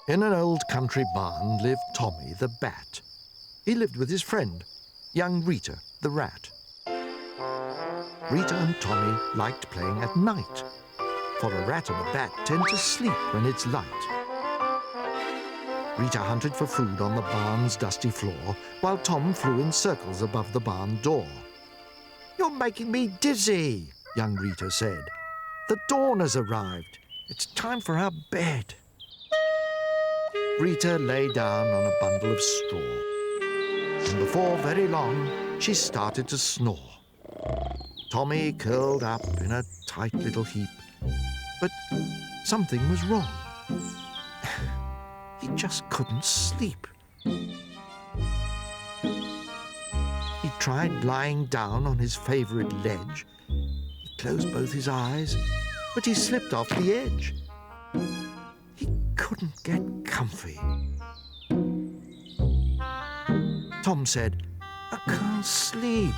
In an old country barn lived Tommy the bat. He lived with his friend, young Rita the rat. Rita and Tommy liked playing at night, for a rat and a bat tend to sleep when it's light. Rita hunted for food on the barn's dusty floor, while Tom flew in circles above the barn door. "You're making me dizzy," young Rita said. "The dawn has arrived. It's time for our bed." Rita lay down on a bundle of straw, and before very long, she started to snore. Tommy curled up in a tight little heap, but something was wrong. He just couldn't sleep. He tried lying down on his favourite ledge. He closed both his eyes, but he slipped off the edge. He couldn't get comfy. Tom said, "I can't sleep."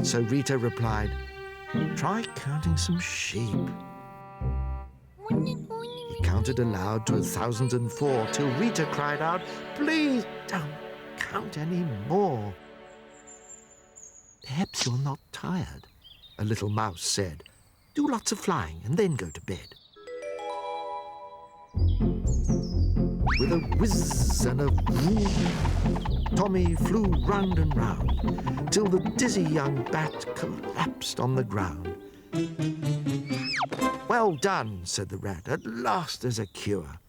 So Rita replied, "Try counting some sheep." He counted aloud to 1,004 till Rita cried out, "Please don't count any more." "Perhaps you're not tired," a little mouse said. "Do lots of flying and then go to bed." With a whizz and a whoo, Tommy flew round and round till the dizzy young bat collapsed on the ground. "Well done," said the rat. "At last there's a cure."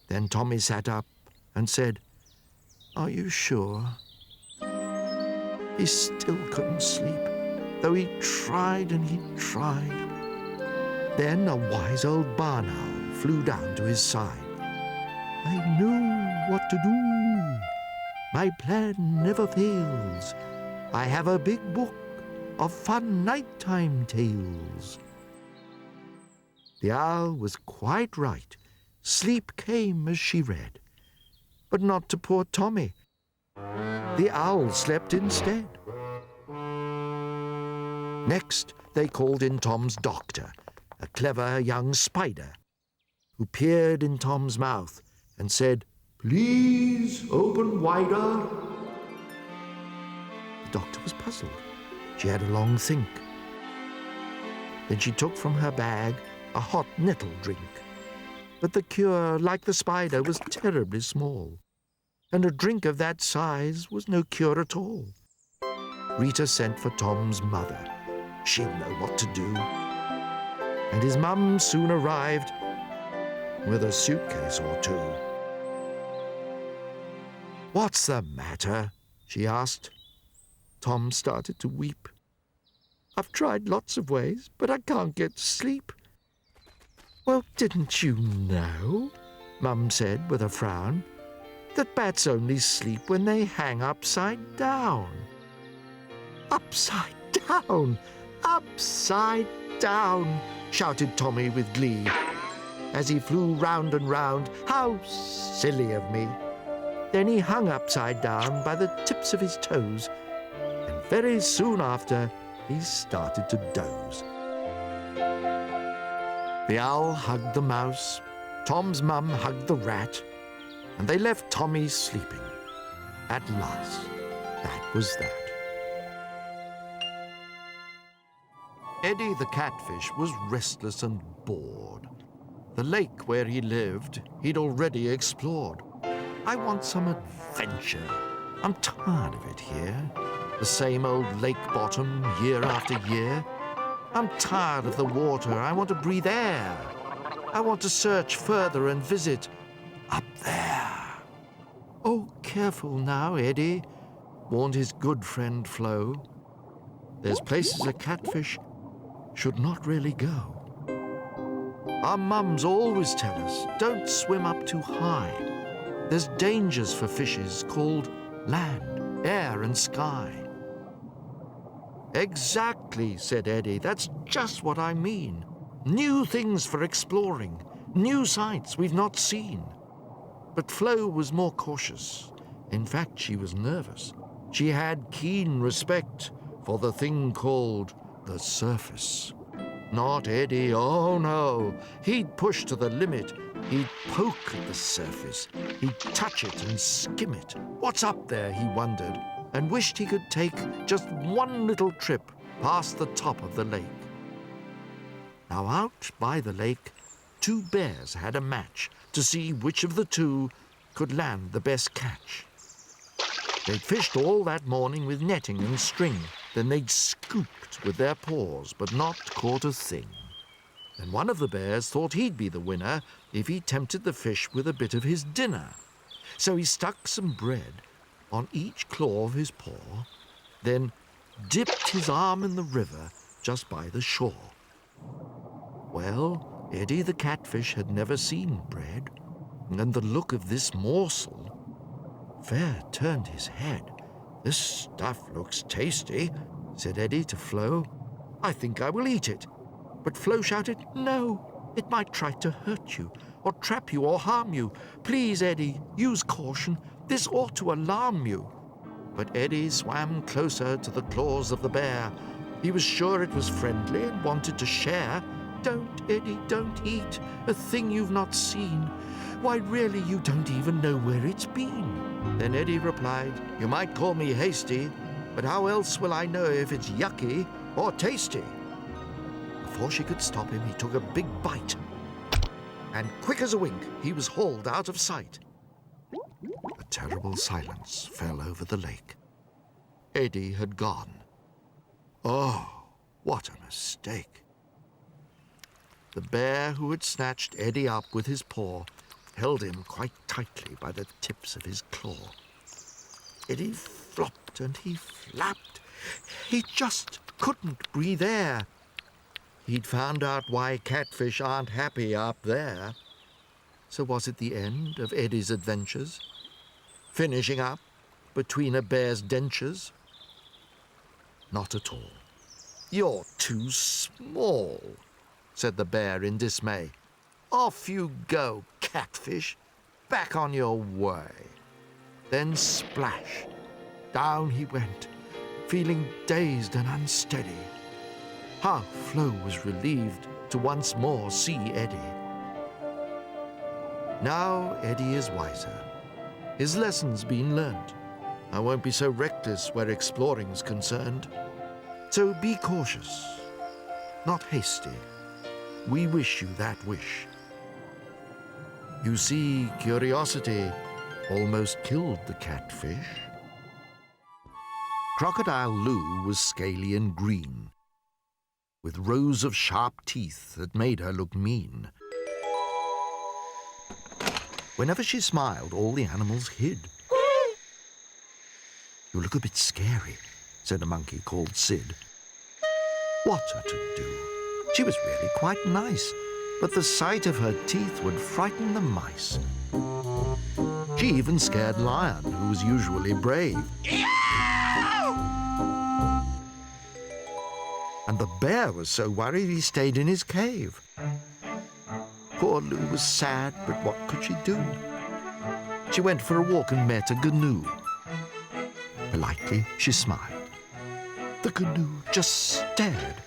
Then Tommy sat up and said, "Are you sure?" He still couldn't sleep, though he tried and he tried. Then a wise old barn owl flew down to his side. "I know what to do. My plan never fails. I have a big book of fun nighttime tales." The owl was quite right. Sleep came as she read. But not to poor Tommy. The owl slept instead. Next, they called in Tom's doctor, a clever young spider, who peered in Tom's mouth and said, "Please open wider." The doctor was puzzled. She had a long think. Then she took from her bag a hot nettle drink. But the cure, like the spider, was terribly small, and a drink of that size was no cure at all. Rita sent for Tom's mother. She'll know what to do. And his mum soon arrived with a suitcase or two. "What's the matter?" she asked. Tom started to weep. "I've tried lots of ways, but I can't get to sleep." "Well, didn't you know," Mum said with a frown, "that bats only sleep when they hang upside down?" "Upside down! Upside down!" shouted Tommy with glee, as he flew round and round. "How silly of me!" Then he hung upside down by the tips of his toes, and very soon after he started to doze. The owl hugged the mouse, Tom's mum hugged the rat, and they left Tommy sleeping. At last, that was that. Eddie the catfish was restless and bored. The lake where he lived, he'd already explored. "I want some adventure. I'm tired of it here. The same old lake bottom, year after year. I'm tired of the water. I want to breathe air. I want to search further and visit up there." "Oh, careful now, Eddie," warned his good friend Flo. "There's places a catfish should not really go. Our mums always tell us, don't swim up too high. There's dangers for fishes called land, air, and sky." "Exactly," said Eddie. "That's just what I mean. New things for exploring, new sights we've not seen." But Flo was more cautious. In fact, she was nervous. She had keen respect for the thing called the surface. Not Eddie, oh no. He'd push to the limit. He'd poke at the surface. He'd touch it and skim it. What's up there, he wondered, and wished he could take just one little trip past the top of the lake. Now out by the lake, two bears had a match to see which of the two could land the best catch. They'd fished all that morning with netting and string. Then they'd scooped with their paws, but not caught a thing. Then one of the bears thought he'd be the winner if he tempted the fish with a bit of his dinner. So he stuck some bread on each claw of his paw, then dipped his arm in the river just by the shore. Well, Eddie the catfish had never seen bread, and the look of this morsel fair turned his head. "This stuff looks tasty," said Eddie to Flo. "I think I will eat it." But Flo shouted, "No, it might try to hurt you, or trap you, or harm you. Please, Eddie, use caution. This ought to alarm you." But Eddie swam closer to the claws of the bear. He was sure it was friendly and wanted to share. "Don't, Eddie, don't eat a thing you've not seen. Why, really, you don't even know where it's been." Then Eddie replied, "You might call me hasty, but how else will I know if it's yucky or tasty?" Before she could stop him, he took a big bite, and quick as a wink, he was hauled out of sight. A terrible silence fell over the lake. Eddie had gone. Oh, what a mistake. The bear who had snatched Eddie up with his paw held him quite tightly by the tips of his claw. Eddie flopped and he flapped. He just couldn't breathe air. He'd found out why catfish aren't happy up there. So was it the end of Eddie's adventures? Finishing up between a bear's dentures? Not at all. "You're too small," said the bear in dismay. "Off you go, catfish. Back on your way." Then splash. Down he went, feeling dazed and unsteady. How Flo was relieved to once more see Eddie. Now Eddie is wiser. His lesson's been learned. I won't be so reckless where exploring's concerned. So be cautious, not hasty. We wish you that wish. You see, curiosity almost killed the catfish. Crocodile Lou was scaly and green, with rows of sharp teeth that made her look mean. Whenever she smiled, all the animals hid. "You look a bit scary," said a monkey called Sid. What her to do? She was really quite nice, but the sight of her teeth would frighten the mice. She even scared Lion, who was usually brave. And the bear was so worried he stayed in his cave. Poor Lou was sad, but what could she do? She went for a walk and met a gnu. Politely, she smiled. The gnu just stared.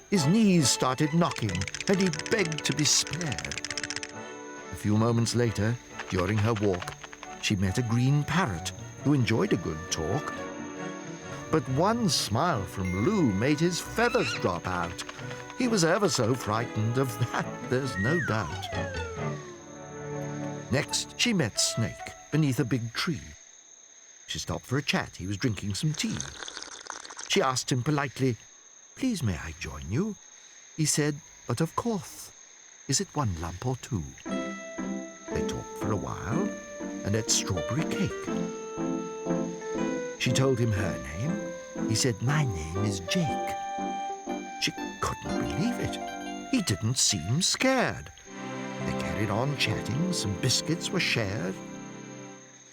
His knees started knocking, and he begged to be spared. A few moments later, during her walk, she met a green parrot who enjoyed a good talk. But one smile from Lou made his feathers drop out. He was ever so frightened, of that there's no doubt. Next, she met Snake beneath a big tree. She stopped for a chat. He was drinking some tea. She asked him politely, "Please, may I join you?" He said, "But of course. Is it one lump or two?" They talked for a while and ate strawberry cake. She told him her name. He said, "My name is Jake." She couldn't believe it. He didn't seem scared. They carried on chatting. Some biscuits were shared.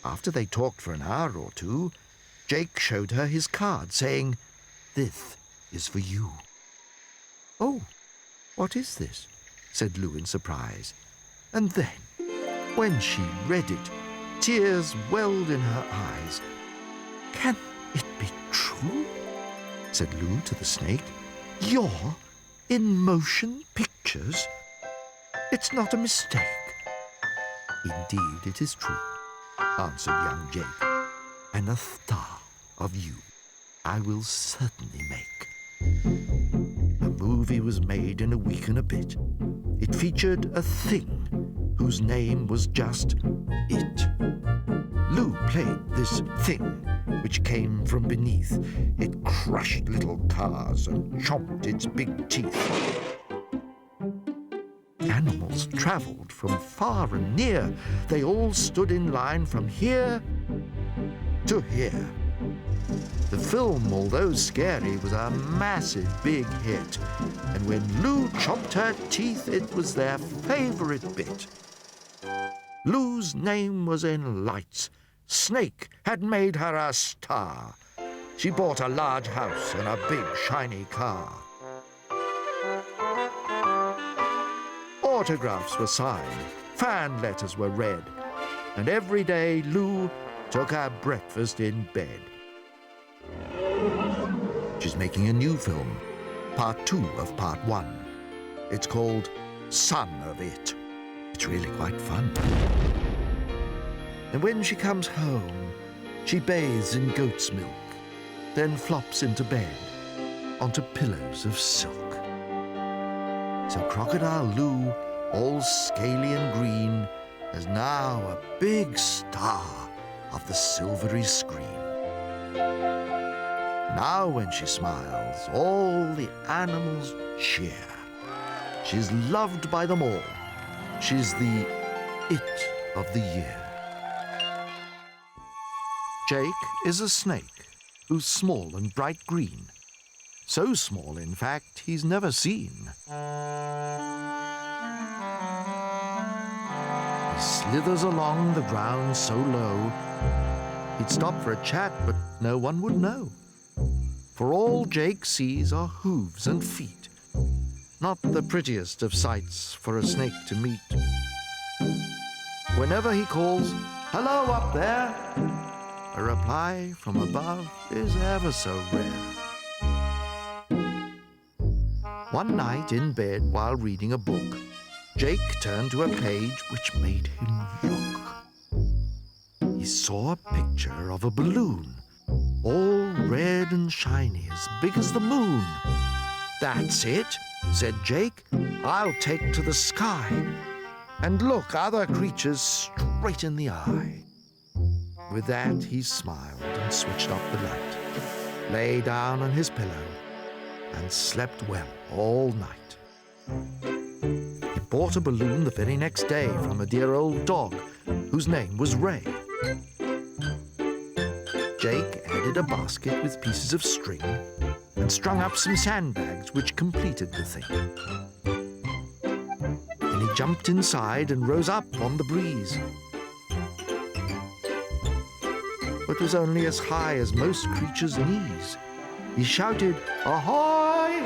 After they talked for an hour or two, Jake showed her his card, saying, "This is for you." "Oh, what is this?" said Lou in surprise. And then, when she read it, tears welled in her eyes. "Can it be true?" said Lou to the snake. "You're In motion pictures? It's not a mistake. Indeed, it is true, answered young Jake. And a star of you I will certainly make. A movie was made in a week and a bit. It featured a thing whose name was just It. Lou played this thing, which came from beneath. It crushed little cars and chomped its big teeth. Animals travelled from far and near. They all stood in line from here to here. The film, although scary, was a massive big hit. And when Lou chomped her teeth, it was their favourite bit. Lou's name was in lights. Snake had made her a star. She bought a large house and a big shiny car. Autographs were signed, fan letters were read, and every day Lou took her breakfast in bed. She's making a new film, part 2 of part 1. It's called Son of It. It's really quite fun. And when she comes home, she bathes in goat's milk, then flops into bed onto pillows of silk. So Crocodile Lou, all scaly and green, is now a big star of the silvery screen. Now when she smiles, all the animals cheer. She's loved by them all. She's the It of the year. Jake is a snake who's small and bright green. So small, in fact, he's never seen. He slithers along the ground so low, he'd stop for a chat, but no one would know. For all Jake sees are hooves and feet, not the prettiest of sights for a snake to meet. Whenever he calls, "Hello up there," a reply from above is ever so rare. One night in bed while reading a book, Jake turned to a page which made him look. He saw a picture of a balloon, all red and shiny, as big as the moon. "That's it," said Jake. "I'll take to the sky and look other creatures straight in the eye." With that, he smiled and switched off the light, lay down on his pillow, and slept well all night. He bought a balloon the very next day from a dear old dog whose name was Ray. Jake added a basket with pieces of string and strung up some sandbags which completed the thing. Then he jumped inside and rose up on the breeze. But was only as high as most creatures' knees. He shouted, "Ahoy!"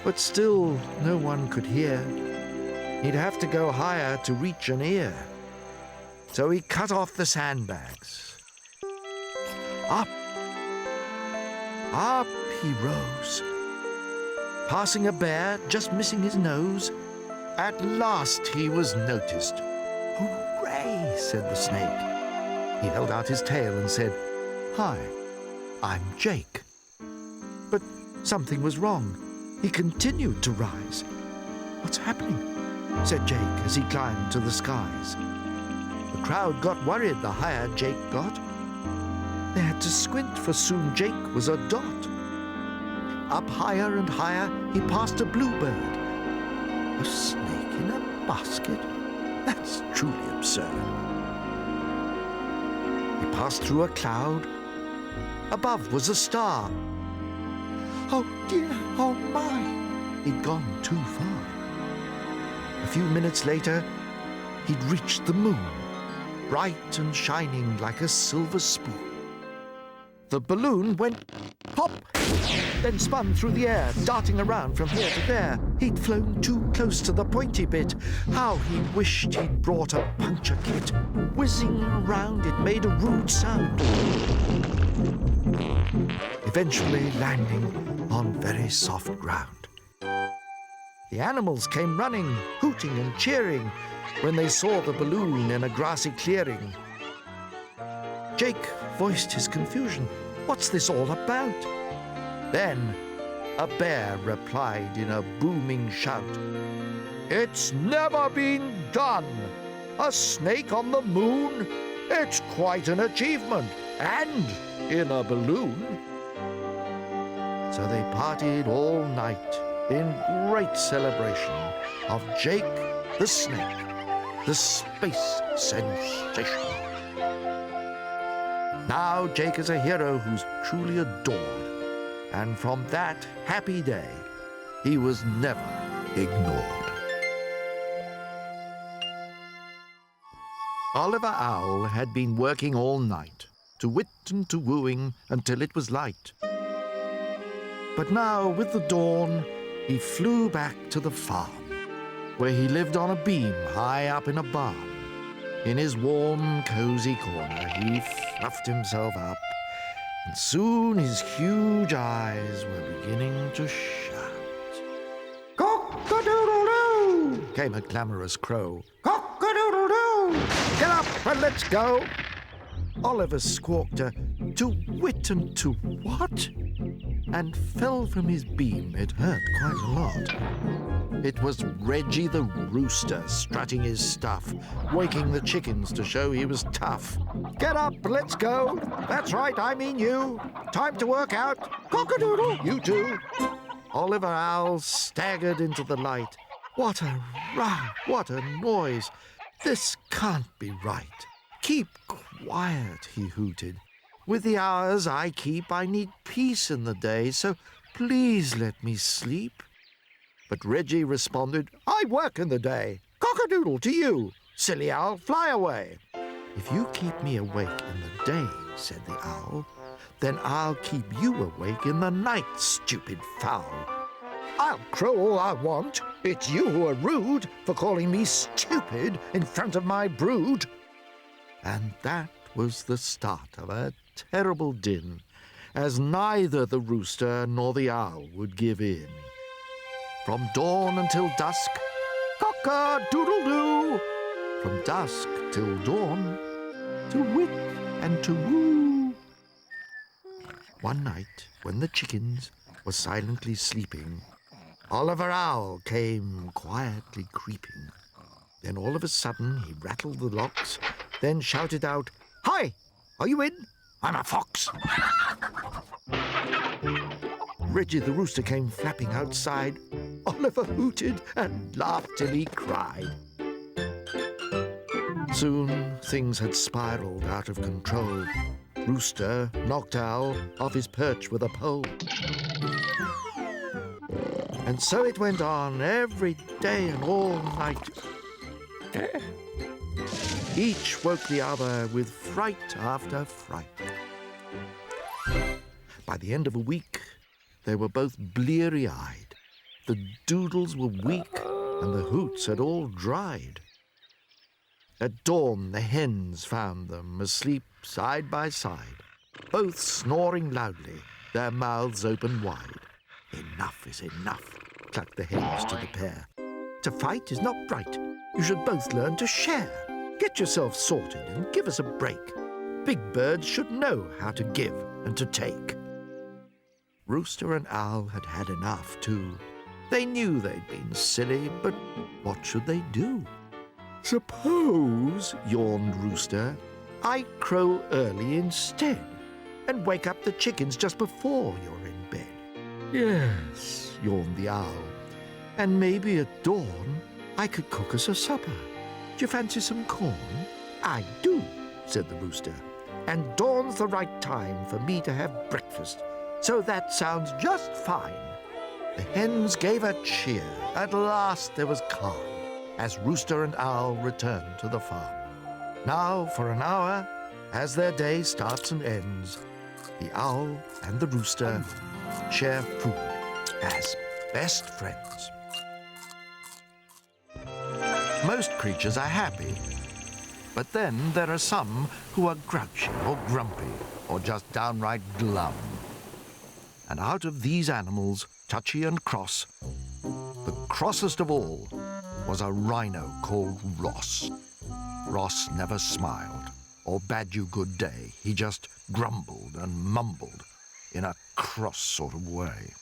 But still no one could hear. He'd have to go higher to reach an ear. So he cut off the sandbags. Up, up he rose, passing a bear, just missing his nose. At last he was noticed. "Hooray!" said the snake. He held out his tail and said, "Hi, I'm Jake." But something was wrong. He continued to rise. "What's happening?" said Jake as he climbed to the skies. The crowd got worried the higher Jake got. They had to squint, for soon Jake was a dot. Up higher and higher he passed a bluebird. A snake in a basket? That's truly absurd. He passed through a cloud. Above was a star. Oh dear, oh my, he'd gone too far. A few minutes later, he'd reached the moon, bright and shining like a silver spoon. The balloon went pop, then spun through the air, darting around from here to there. He'd flown too close to the pointy bit. How he wished he'd brought a puncture kit. Whizzing around, it made a rude sound, eventually landing on very soft ground. The animals came running, hooting and cheering when they saw the balloon in a grassy clearing. Jake voiced his confusion. What's this all about? Then a bear replied in a booming shout. It's never been done! A snake on the moon? It's quite an achievement, and in a balloon. So they partied all night in great celebration of Jake the Snake, the space sensation. Now Jake is a hero who's truly adored, and from that happy day, he was never ignored. Oliver Owl had been working all night, to wit and to wooing until it was light. But now, with the dawn, he flew back to the farm, where he lived on a beam high up in a barn. In his warm, cozy corner, he fluffed himself up, and soon his huge eyes were beginning to shout. "Cock-a-doodle-doo!" came a clamorous crow. "Cock-a-doodle-doo! Get up and let's go!" Oliver squawked to wit and to what? And fell from his beam. It hurt quite a lot. It was Reggie the rooster strutting his stuff, waking the chickens to show he was tough. "Get up, let's go. That's right, I mean you. Time to work out. Cock-a-doodle, you too." Oliver Owl staggered into the light. What a row, what a noise. This can't be right. "Keep quiet," he hooted. "With the hours I keep, I need peace in the day, so please let me sleep." But Reggie responded, "I work in the day. Cock-a-doodle to you. Silly owl, fly away." "If you keep me awake in the day," said the owl, "then I'll keep you awake in the night, stupid fowl." "I'll crow all I want. It's you who are rude for calling me stupid in front of my brood." And that was the start of a terrible din, as neither the rooster nor the owl would give in. From dawn until dusk, cock-a-doodle-doo. From dusk till dawn, to wit and to woo. One night, when the chickens were silently sleeping, Oliver Owl came quietly creeping. Then all of a sudden he rattled the locks, then shouted out, "Hi! Are you in? I'm a fox." Reggie the rooster came flapping outside. Oliver hooted and laughed till he cried. Soon things had spiraled out of control. Rooster knocked Owl off his perch with a pole. And so it went on every day and all night. Each woke the other with fright after fright. By the end of a week, they were both bleary-eyed. The doodles were weak, and the hoots had all dried. At dawn, the hens found them asleep side by side, both snoring loudly, their mouths open wide. "Enough is enough," clucked the hens to the pair. "To fight is not right. You should both learn to share. Get yourselves sorted and give us a break. Big birds should know how to give and to take." Rooster and Owl had had enough, too. They knew they'd been silly, but what should they do? "Suppose," yawned Rooster, "I crow early instead and wake up the chickens just before you're in bed." "Yes," yawned the Owl, "and maybe at dawn I could cook us a supper. Do you fancy some corn?" "I do," said the Rooster, "and dawn's the right time for me to have breakfast, so that sounds just fine." The hens gave a cheer. At last there was calm, as Rooster and Owl returned to the farm. Now, for an hour, as their day starts and ends, the Owl and the Rooster share food as best friends. Most creatures are happy, but then there are some who are grouchy or grumpy or just downright glum. And out of these animals, touchy and cross, the crossest of all was a rhino called Ross. Ross never smiled or bade you good day. He just grumbled and mumbled in a cross sort of way.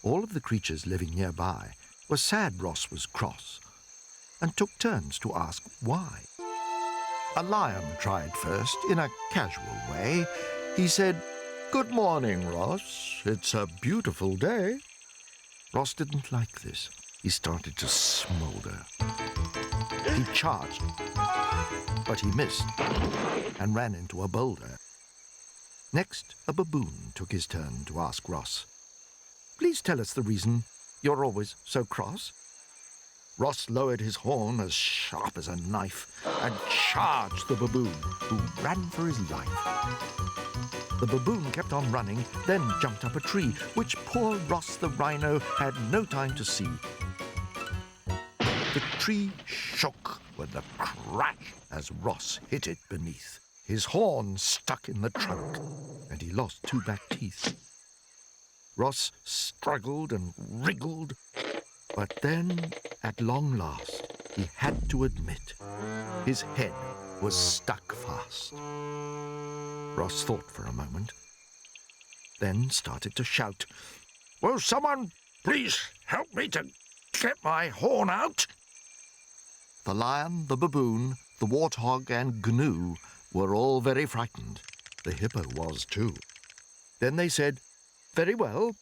All of the creatures living nearby were sad Ross was cross and took turns to ask why. A lion tried first in a casual way. He said, "Good morning, Ross. It's a beautiful day." Ross didn't like this. He started to smolder. He charged, but he missed and ran into a boulder. Next, a baboon took his turn to ask Ross, "Please tell us the reason you're always so cross." Ross lowered his horn as sharp as a knife and charged the baboon, who ran for his life. The baboon kept on running, then jumped up a tree, which poor Ross the rhino had no time to see. The tree shook with a crash as Ross hit it beneath. His horn stuck in the trunk, and he lost 2 back teeth. Ross struggled and wriggled, but then, at long last, he had to admit his head was stuck fast. Ross thought for a moment, then started to shout, "Will someone please help me to get my horn out?" The lion, the baboon, the warthog, and Gnu were all very frightened. The hippo was too. Then they said, "Very well,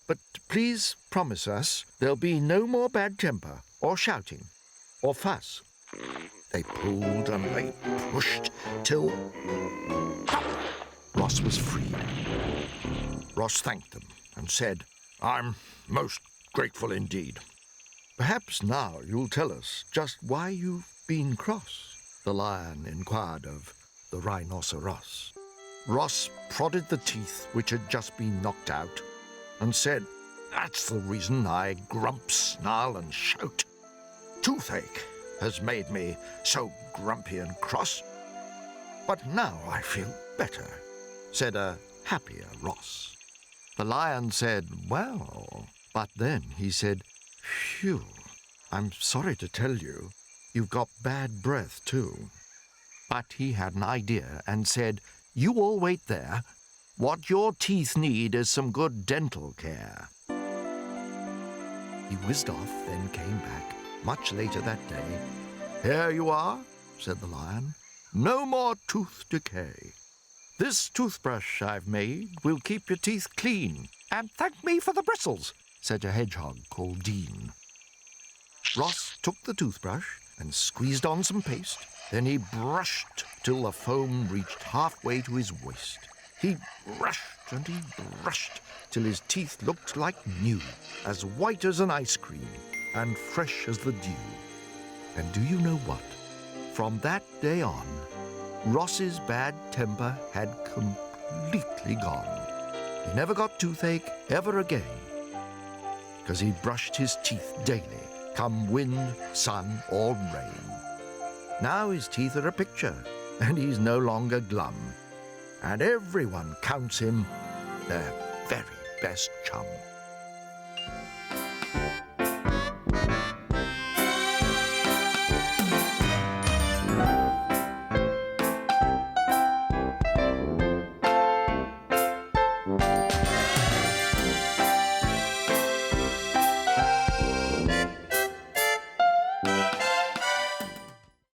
but please promise us there'll be no more bad temper, or shouting, or fuss." They pulled and they pushed till Ross was freed. Ross thanked them and said, "I'm most grateful indeed." "Perhaps now you'll tell us just why you've been cross," the lion inquired of the rhinoceros. Ross prodded the teeth which had just been knocked out and said, "That's the reason I grump, snarl, and shout. Toothache has made me so grumpy and cross. But now I feel better," said a happier Ross. The lion said, "Well," but then he said, "Phew, I'm sorry to tell you, you've got bad breath too." But he had an idea and said, "You all wait there. What your teeth need is some good dental care." He whizzed off, then came back, much later that day. "Here you are," said the lion. "No more tooth decay. This toothbrush I've made will keep your teeth clean. And thank me for the bristles," said a hedgehog called Dean. Ross took the toothbrush and squeezed on some paste. Then he brushed till the foam reached halfway to his waist. He brushed and he brushed till his teeth looked like new, as white as an ice cream and fresh as the dew. And do you know what? From that day on, Ross's bad temper had completely gone. He never got toothache ever again, because he brushed his teeth daily, come wind, sun, or rain. Now his teeth are a picture, and he's no longer glum, and everyone counts him their very best chum.